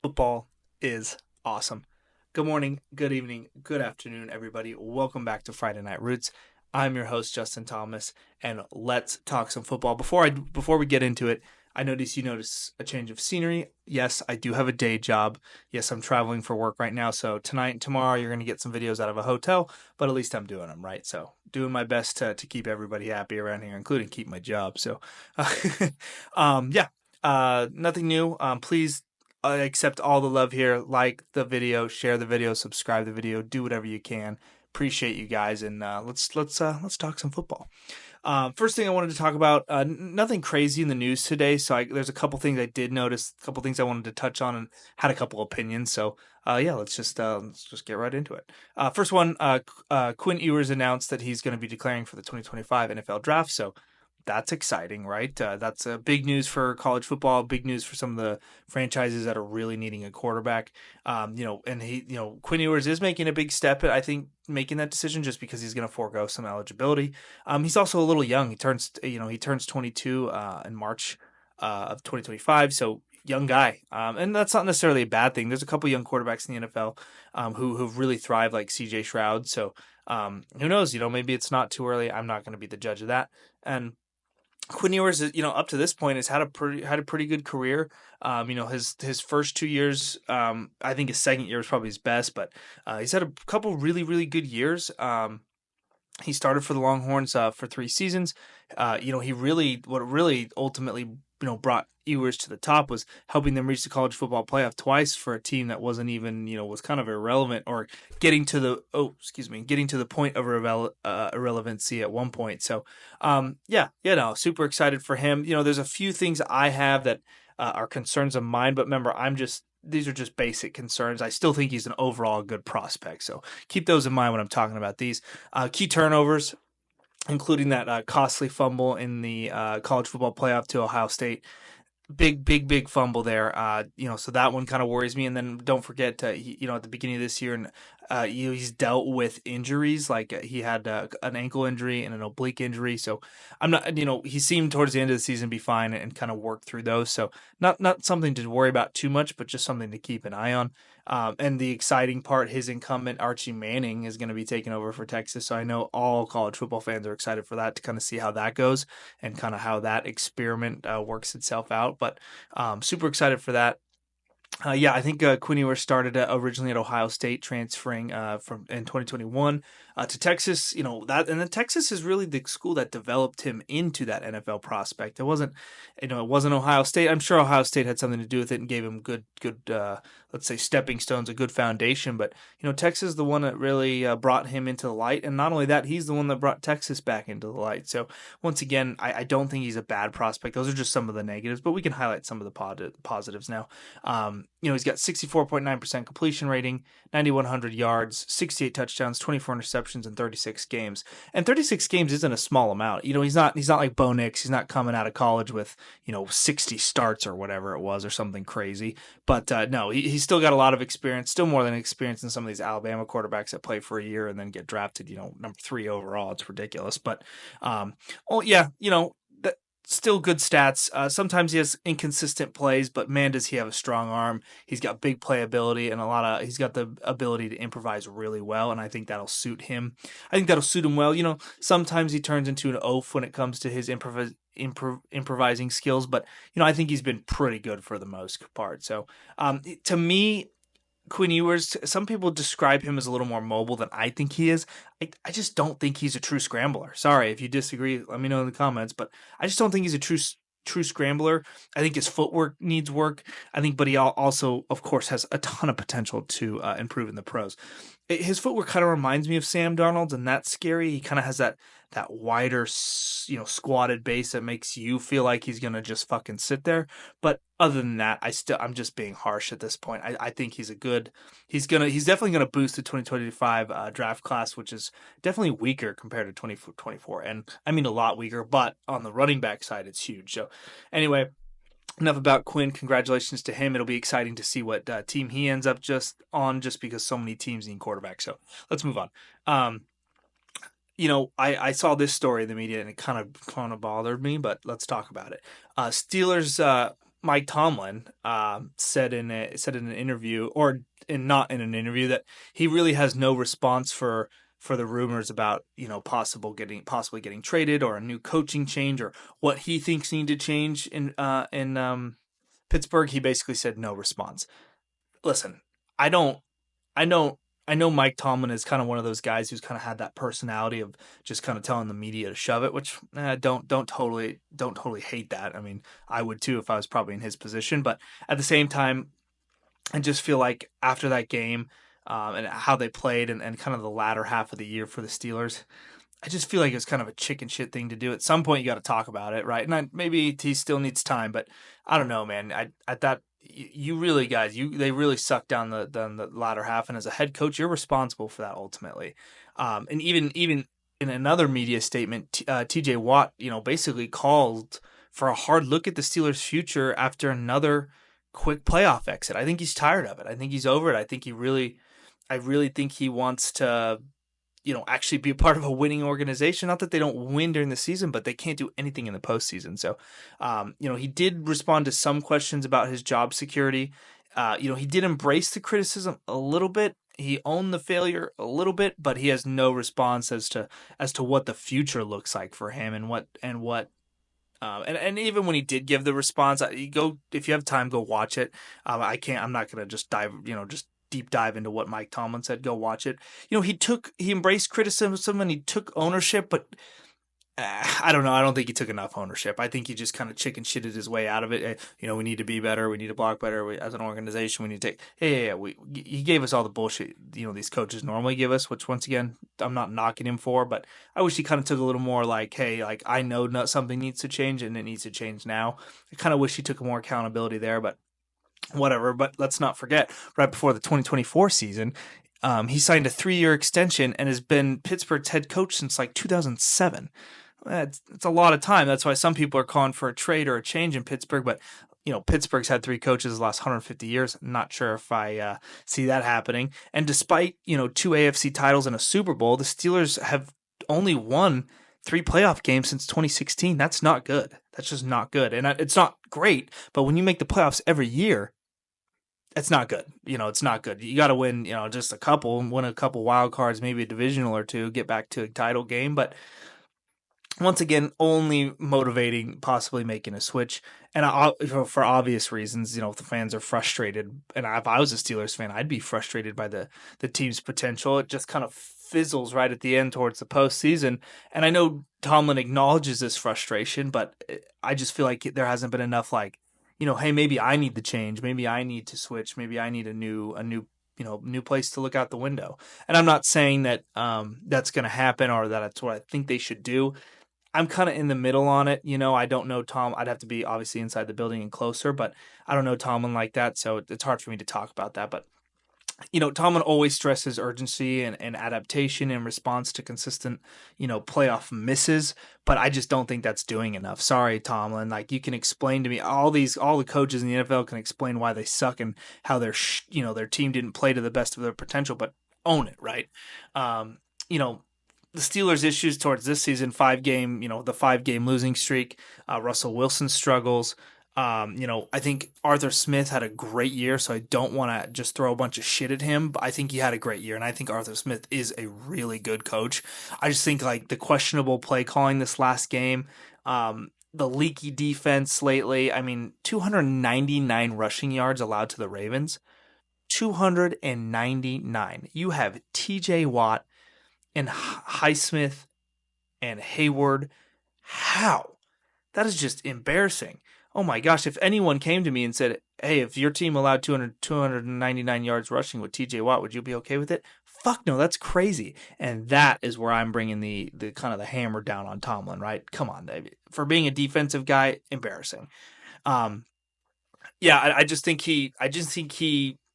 Football is awesome. Good morning, good evening, good afternoon, everybody. Welcome back to Friday Night Roots. I'm your host, Justin Thomas, and let's talk some football. Before we get into it, I notice you notice a change of scenery. Yes, I do have a day job. Yes, I'm traveling for work right now. So tonight and tomorrow, you're going to get some videos out of a hotel, but at least I'm doing them, right? So doing my best to keep everybody happy around here, including keep my job. So, yeah, nothing new. Please accept all the love here. Like the video, share the video, subscribe the video, do whatever you can. Appreciate you guys, and let's talk some football. First thing I wanted to talk about, nothing crazy in the news today. So there's a couple things I did notice, a couple things I wanted to touch on, and had a couple opinions. So yeah, let's just get right into it. First one, Quinn Ewers announced that he's going to be declaring for the 2025 NFL Draft. So that's exciting, right? That's big news for college football, big news for some of the franchises that are really needing a quarterback. And Quinn Ewers is making a big step, I think, making that decision just because he's going to forego some eligibility. He's also a little young. He turns 22 in March of 2025, so young guy. And that's not necessarily a bad thing. There's a couple young quarterbacks in the NFL who've really thrived, like C.J. Stroud. So who knows? Maybe it's not too early. I'm not going to be the judge of that. And Quinn Ewers, up to this point, has had a pretty good career. His first 2 years, I think his second year was probably his best, but he's had a couple really good years. He started for the Longhorns for 3 seasons. What really ultimately brought Ewers to the top was helping them reach the college football playoff twice for a team that wasn't even was kind of irrelevant, or getting to the point of irrelevancy at one point. So super excited for him. There's a few things I have that are concerns of mine, but remember, these are just basic concerns. I still think he's an overall good prospect. So keep those in mind when I'm talking about these. Key turnovers, including that costly fumble in the college football playoff to Ohio State. Big fumble there. So that one kind of worries me. And then don't forget, at the beginning of this year, and he's dealt with injuries. Like he had an ankle injury and an oblique injury. So I'm not, he seemed towards the end of the season be fine and kind of work through those. So not something to worry about too much, but just something to keep an eye on. And the exciting part, his incumbent Archie Manning is going to be taking over for Texas. So I know all college football fans are excited for that, to kind of see how that goes and kind of how that experiment works itself out. But super excited for that. I think Quinn Ewers started originally at Ohio State, transferring from in 2021 to Texas. And then Texas is really the school that developed him into that NFL prospect. It wasn't Ohio State. I'm sure Ohio State had something to do with it and gave him good, let's say, stepping stones, a good foundation. But Texas is the one that really brought him into the light, and not only that, he's the one that brought Texas back into the light. So once again, I don't think he's a bad prospect. Those are just some of the negatives, but we can highlight some of the positives now. He's got 64.9% completion rating, 9,100 yards, 68 touchdowns, 24 interceptions in 36 games. And 36 games isn't a small amount. He's not like Bo Nix. He's not coming out of college with 60 starts or whatever it was, or something crazy. But no, he's still got a lot of experience, still more than experience than some of these Alabama quarterbacks that play for a year and then get drafted, number 3 overall. It's ridiculous. But still good stats. Sometimes he has inconsistent plays, but man, does he have a strong arm. He's got big playability and he's got the ability to improvise really well, and I think that'll suit him. I think that'll suit him well. Sometimes he turns into an oaf when it comes to his improvising skills, but I think he's been pretty good for the most part. So to me, Quinn Ewers, some people describe him as a little more mobile than I think he is. I just don't think he's a true scrambler. Sorry if you disagree, let me know in the comments, but I just don't think he's a true scrambler. I think his footwork needs work. But he also, of course, has a ton of potential to improve in the pros. His footwork kind of reminds me of Sam Darnold's, and that's scary. He kind of has that wider, squatted base that makes you feel like he's gonna just fucking sit there. But other than that, I'm just being harsh at this point. I think he's definitely gonna boost the 2025 draft class, which is definitely weaker compared to 2024, and I mean a lot weaker. But on the running back side, it's huge. So anyway, enough about Quinn. Congratulations to him. It'll be exciting to see what team he ends up just because so many teams need quarterbacks. So let's move on. I saw this story in the media and it kind of bothered me, but let's talk about it. Steelers Mike Tomlin said in an interview, or not in an interview, that he really has no response for the rumors about possibly getting traded, or a new coaching change, or what he thinks need to change in Pittsburgh. He basically said no response. Listen, I don't I know I know Mike Tomlin is kind of one of those guys who's kind of had that personality of just kind of telling the media to shove it, which don't totally hate that. I mean, I would too if I was probably in his position, but at the same time, I just feel like after that game, and how they played, and kind of the latter half of the year for the Steelers, I just feel like it's kind of a chicken shit thing to do. At some point, you got to talk about it, right? And maybe he still needs time, but I don't know, man. At that, you really, guys, they really sucked down the latter half, and as a head coach, you're responsible for that ultimately. And even in another media statement, T.J. Watt, basically called for a hard look at the Steelers' future after another quick playoff exit. I think he's tired of it. I think he's over it. I really think he wants to actually be a part of a winning organization. Not that they don't win during the season, but they can't do anything in the postseason. So, he did respond to some questions about his job security. He did embrace the criticism a little bit. He owned the failure a little bit, but he has no response as to what the future looks like for him, and even when he did give the response, if you have time, go watch it. I'm not gonna just just deep dive into what Mike Tomlin said. Go watch it. He embraced criticism and he took ownership, but I don't know. I don't think he took enough ownership. I think he just kind of chicken shitted his way out of it. We need to be better. We need to block better. As an organization, we need to take. He gave us all the bullshit these coaches normally give us. Which, once again, I'm not knocking him for, but I wish he kind of took a little more like, hey, like, I know something needs to change and it needs to change now. I kind of wish he took more accountability there, but whatever. But let's not forget, right before the 2024 season, he signed a 3-year extension and has been Pittsburgh's head coach since like 2007. It's a lot of time. That's why some people are calling for a trade or a change in Pittsburgh. But Pittsburgh's had 3 coaches the last 150 years. Not sure if I see that happening. And despite 2 AFC titles and a Super Bowl, the Steelers have only won 3 playoff games since 2016. That's not good. That's just not good. And it's not great. But when you make the playoffs every year, it's not good. It's not good. You got to win, just a couple, win a couple wild cards, maybe a divisional or two, get back to a title game. But once again, only motivating possibly making a switch. And for obvious reasons, the fans are frustrated. And if I was a Steelers fan, I'd be frustrated by the team's potential. It just kind of fizzles right at the end towards the postseason. And I know Tomlin acknowledges this frustration, but I just feel like there hasn't been enough hey, maybe I need to change. Maybe I need to switch. Maybe I need a new new place to look out the window. And I'm not saying that that's going to happen or that that's what I think they should do. I'm kind of in the middle on it. I don't know Tom. I'd have to be obviously inside the building and closer, but I don't know Tomlin like that, so it's hard for me to talk about that. But Tomlin always stresses urgency and adaptation in response to consistent, playoff misses. But I just don't think that's doing enough. Sorry, Tomlin. Like, you can explain to me all the coaches in the NFL can explain why they suck and how their team didn't play to the best of their potential. But own it, right? The Steelers' issues towards this season, the 5-game losing streak, Russell Wilson struggles. I think Arthur Smith had a great year, so I don't want to just throw a bunch of shit at him, but I think he had a great year, and I think Arthur Smith is a really good coach. I just think like the questionable play calling this last game, the leaky defense lately. I mean, 299 rushing yards allowed to the Ravens. 299. You have T.J. Watt and Highsmith and Hayward. How? That is just embarrassing. Oh my gosh, if anyone came to me and said, hey, if your team allowed 299 yards rushing with TJ Watt, would you be okay with it? Fuck no, that's crazy. And that is where I'm bringing the kind of the hammer down on Tomlin, right? Come on, David. For being a defensive guy, embarrassing. I just think he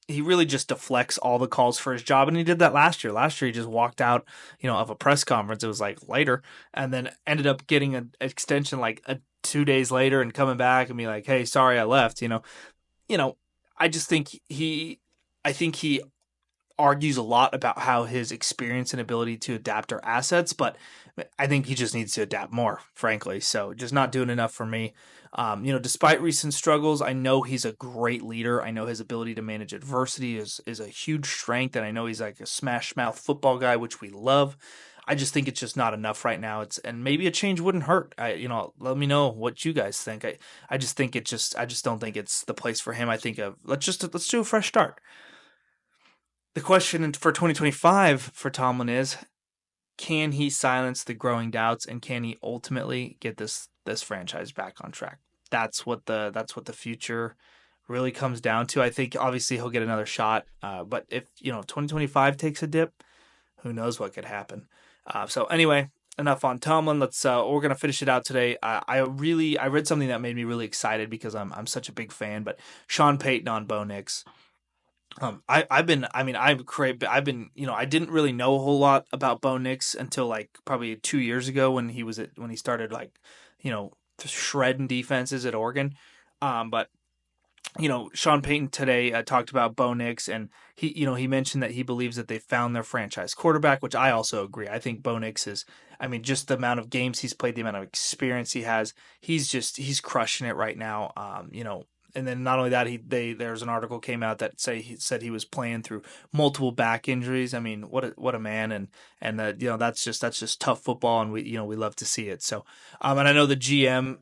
really just deflects all the calls for his job, and he did that last year. Last year, he just walked out, of a press conference. It was like later, and then ended up getting an extension 2 days later and coming back and be like, "Hey, sorry, I left." I just think he argues a lot about how his experience and ability to adapt are assets, but I think he just needs to adapt more, frankly. So just not doing enough for me. Despite recent struggles, I know he's a great leader. I know his ability to manage adversity is a huge strength, and I know he's like a smash mouth football guy, which we love. I just think it's just not enough right now. And maybe a change wouldn't hurt. Let me know what you guys think. I just don't think it's the place for him. I think let's do a fresh start. The question for 2025 for Tomlin is, can he silence the growing doubts, and can he ultimately get this franchise back on track? That's what the future really comes down to. I think obviously he'll get another shot, but if 2025 takes a dip, who knows what could happen. So anyway, enough on Tomlin. We're gonna finish it out today. I read something that made me really excited because I'm such a big fan. But Sean Payton on Bo Nix. I didn't really know a whole lot about Bo Nix until like probably 2 years ago when he started shredding defenses at Oregon. But Sean Payton today talked about Bo Nix, and he mentioned that he believes that they found their franchise quarterback, which I also agree. I think Bo Nix is, just the amount of games he's played, the amount of experience he has, he's crushing it right now. And then not only that, there's an article came out that said he was playing through multiple back injuries. What a man, and that's just tough football, and we love to see it. So, and I know the GM.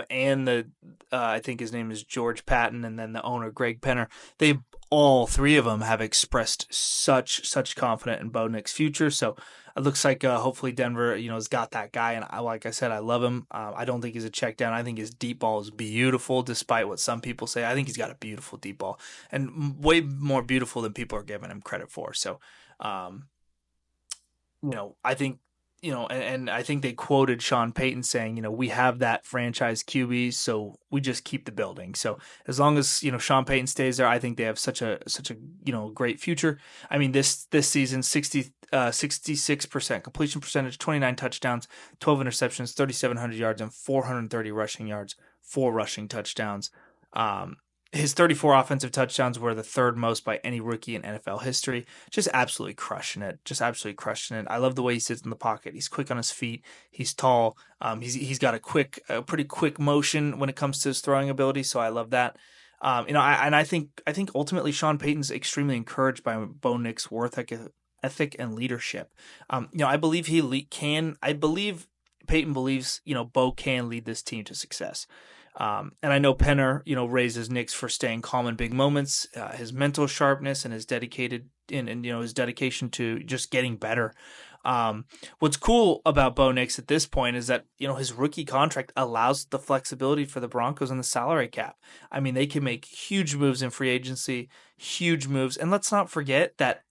And I think his name is George Patton, and then the owner Greg Penner. They all three of them have expressed such confidence in Bo Nix's future. So it looks like hopefully Denver has got that guy. And like I said, I love him. I don't think he's a check down. I think his deep ball is beautiful, despite what some people say. I think he's got a beautiful deep ball, and way more beautiful than people are giving him credit for. So, I think. And I think they quoted Sean Payton saying, we have that franchise QB, so we just keep the building. So as long as, Sean Payton stays there, I think they have such a great future. This season, 66% completion percentage, 29 touchdowns, 12 interceptions, 3,700 yards, and 430 rushing yards, 4 rushing touchdowns. His 34 offensive touchdowns were the third most by any rookie in NFL history. Just absolutely crushing it. I love the way he sits in the pocket. He's quick on his feet. He's tall. He's got a pretty quick motion when it comes to his throwing ability. So I love that. I think ultimately Sean Payton's extremely encouraged by Bo Nix's work ethic and leadership. I believe I believe Payton believes Bo can lead this team to success. And I know Penner, raises Nix for staying calm in big moments, his mental sharpness, and his dedication to just getting better. What's cool about Bo Nix at this point is that, his rookie contract allows the flexibility for the Broncos in the salary cap. They can make huge moves in free agency, huge moves. And let's not forget that,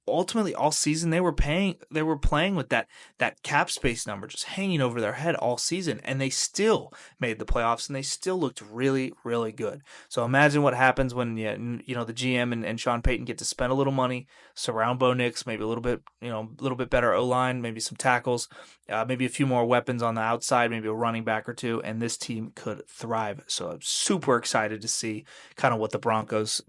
ultimately all season they were playing with that cap space number just hanging over their head all season, and they still made the playoffs, and they still looked really, really good. So imagine what happens when the GM and Sean Payton get to spend a little money, surround Bo Nix, maybe a little bit better O-line, maybe some tackles, maybe a few more weapons on the outside, maybe a running back or two, and this team could thrive. So I'm super excited to see kind of what the Broncos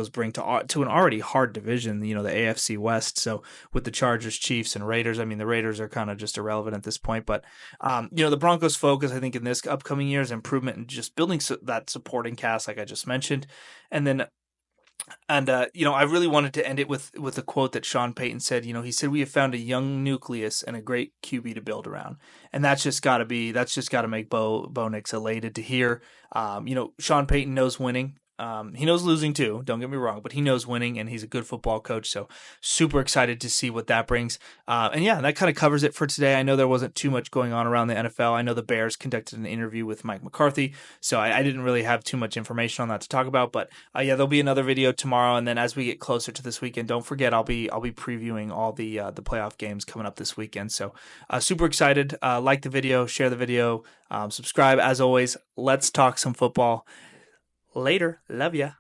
bring to an already hard division, the AFC West. So with the Chargers, Chiefs, and Raiders, the Raiders are kind of just irrelevant at this point. But the Broncos' focus, I think, in this upcoming year is improvement and just building that supporting cast, like I just mentioned, I really wanted to end it with a quote that Sean Payton said. He said, "We have found a young nucleus and a great QB to build around," and that's just got to make Bo Nix elated to hear. Sean Payton knows winning. He knows losing too, don't get me wrong, but he knows winning, and he's a good football coach. So super excited to see what that brings. That kind of covers it for today. I know there wasn't too much going on around the NFL. I know the Bears conducted an interview with Mike McCarthy, so I didn't really have too much information on that to talk about. But there'll be another video tomorrow, and then as we get closer to this weekend, don't forget I'll be previewing all the playoff games coming up this weekend. So super excited. Like the video, share the video, subscribe. As always, let's talk some football. Later. Love ya.